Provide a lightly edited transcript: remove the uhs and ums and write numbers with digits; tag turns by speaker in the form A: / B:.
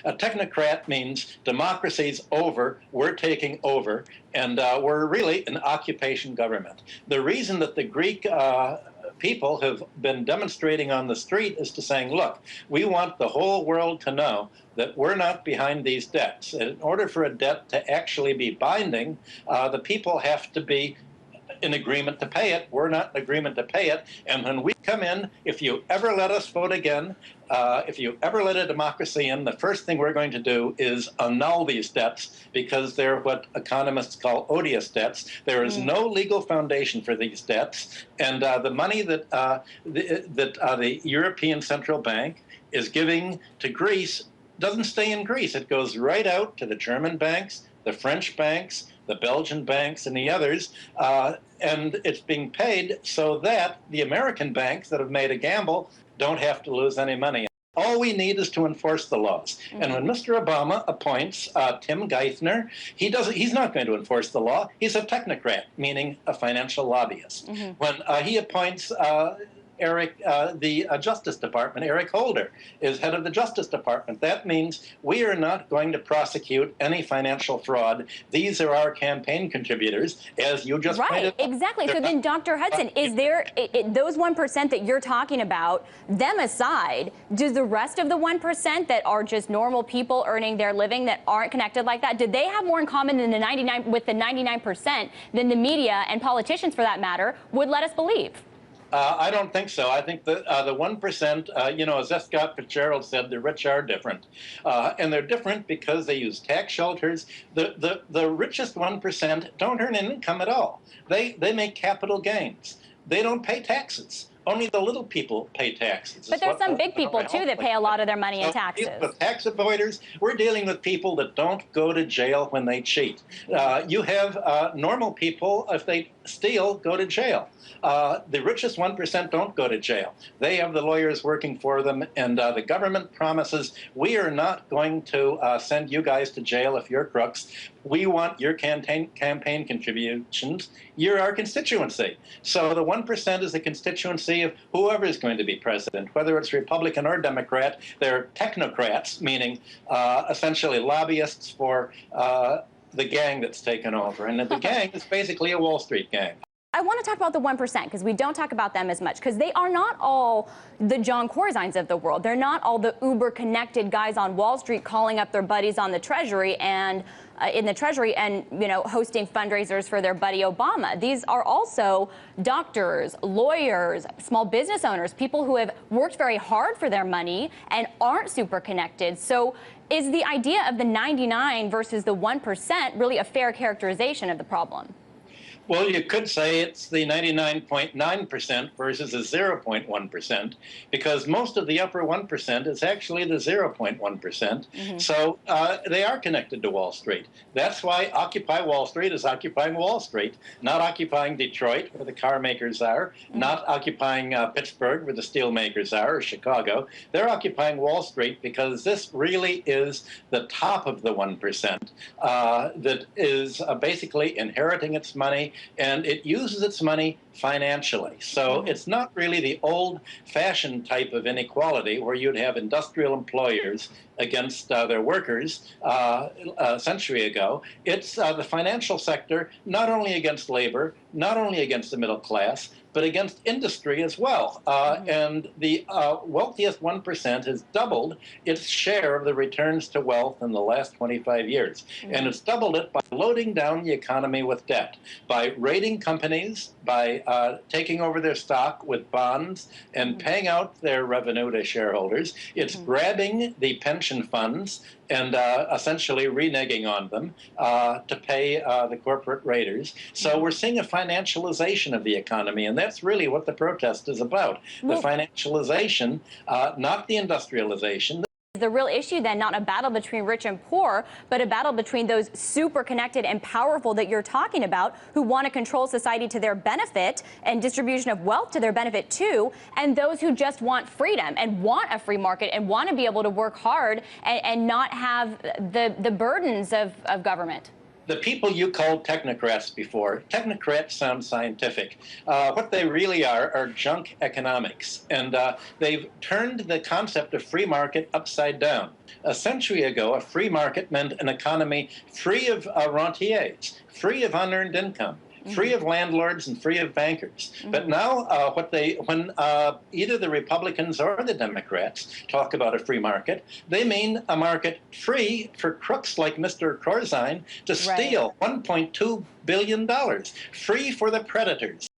A: A technocrat means democracy's over, we're taking over, and we're really an occupation government. The reason that the Greek people have been demonstrating on the street is to saying, look, we want the whole world to know that we're not behind these debts. And in order for a debt to actually be binding, the people have to be in agreement to pay it. We're not in agreement to pay it. And when we come in, if you ever let us vote again, if you ever let a democracy in, the first thing we're going to do is annul these debts because they're what economists call odious debts. There is no legal foundation for these debts. And the money that the European Central Bank is giving to Greece doesn't stay in Greece. It goes right out to the German banks, the French banks, the Belgian banks, and the others, and it's being paid so that the American banks that have made a gamble don't have to lose any money. All we need is to enforce the laws. And when Mr. Obama appoints Tim Geithner, he's not going to enforce the law. He's a technocrat, meaning a financial lobbyist. When he appoints the Justice Department, Eric Holder, is head of the Justice Department. That means we are not going to prosecute any financial fraud. These are our campaign contributors, as you just pointed out.
B: Right, exactly. So then, Dr. Hudson, is there, those 1% that you're talking about, them aside, does the rest of the 1% that are just normal people earning their living that aren't connected like that, do they have more in common than the 99% than the media and politicians, for that matter, would let us believe?
A: I don't think so. I think the 1%, you know, as F. Scott Fitzgerald said, the rich are different. And they're different because they use tax shelters. The richest 1% don't earn an income at all. They make capital gains. They don't pay taxes. Only the little people pay taxes.
B: But there's some big people, too, that pay a lot of their money in taxes.
A: With tax avoiders, we're dealing with people that don't go to jail when they cheat. You have normal people, if they steal, go to jail. The richest 1% don't go to jail. They have the lawyers working for them, and the government promises, we are not going to send you guys to jail if you're crooks. We want your campaign contributions. You're our constituency. So the 1% is the constituency of whoever is going to be president, whether it's Republican or Democrat. They're technocrats, meaning essentially lobbyists for the gang that's taken over. And the gang is basically a Wall Street gang.
B: I want to talk about the 1% because we don't talk about them as much, because they are not all the John Corzines of the world. They're not all the uber-connected guys on Wall Street calling up their buddies on the Treasury and you know, hosting fundraisers for their buddy Obama. These are also doctors, lawyers, small business owners, people who have worked very hard for their money and aren't super connected. So is the idea of the 99 versus the 1% really a fair characterization of the problem?
A: Well, you could say it's the 99.9% versus the 0.1%, because most of the upper 1% is actually the 0.1%. So they are connected to Wall Street. That's why Occupy Wall Street is occupying Wall Street, not occupying Detroit, where the car makers are, not occupying Pittsburgh, where the steel makers are, or Chicago. They're occupying Wall Street because this really is the top of the 1% that is basically inheriting its money, and it uses its money financially. So it's not really the old-fashioned type of inequality where you'd have industrial employers against their workers a century ago. It's the financial sector, not only against labor, not only against the middle class, but against industry as well. And the wealthiest 1% has doubled its share of the returns to wealth in the last 25 years. And it's doubled it by loading down the economy with debt, by raiding companies, by taking over their stock with bonds and paying out their revenue to shareholders. It's grabbing the pension funds and essentially reneging on them to pay the corporate raiders. So we're seeing a financialization of the economy, and that's really what the protest is about. The financialization, not the industrialization.
B: The real issue then, not a battle between rich and poor, but a battle between those super connected and powerful that you're talking about, who want to control society to their benefit and distribution of wealth to their benefit too, and those who just want freedom and want a free market and want to be able to work hard and not have the burdens of government.
A: The people you called technocrats before, technocrats sound scientific. What they really are junk economics. And they've turned the concept of free market upside down. A century ago, a free market meant an economy free of rentiers, free of unearned income, free of landlords and free of bankers. But now when either the Republicans or the Democrats talk about a free market, they mean a market free for crooks like Mr. Corzine to steal $1.2 billion, free for the predators.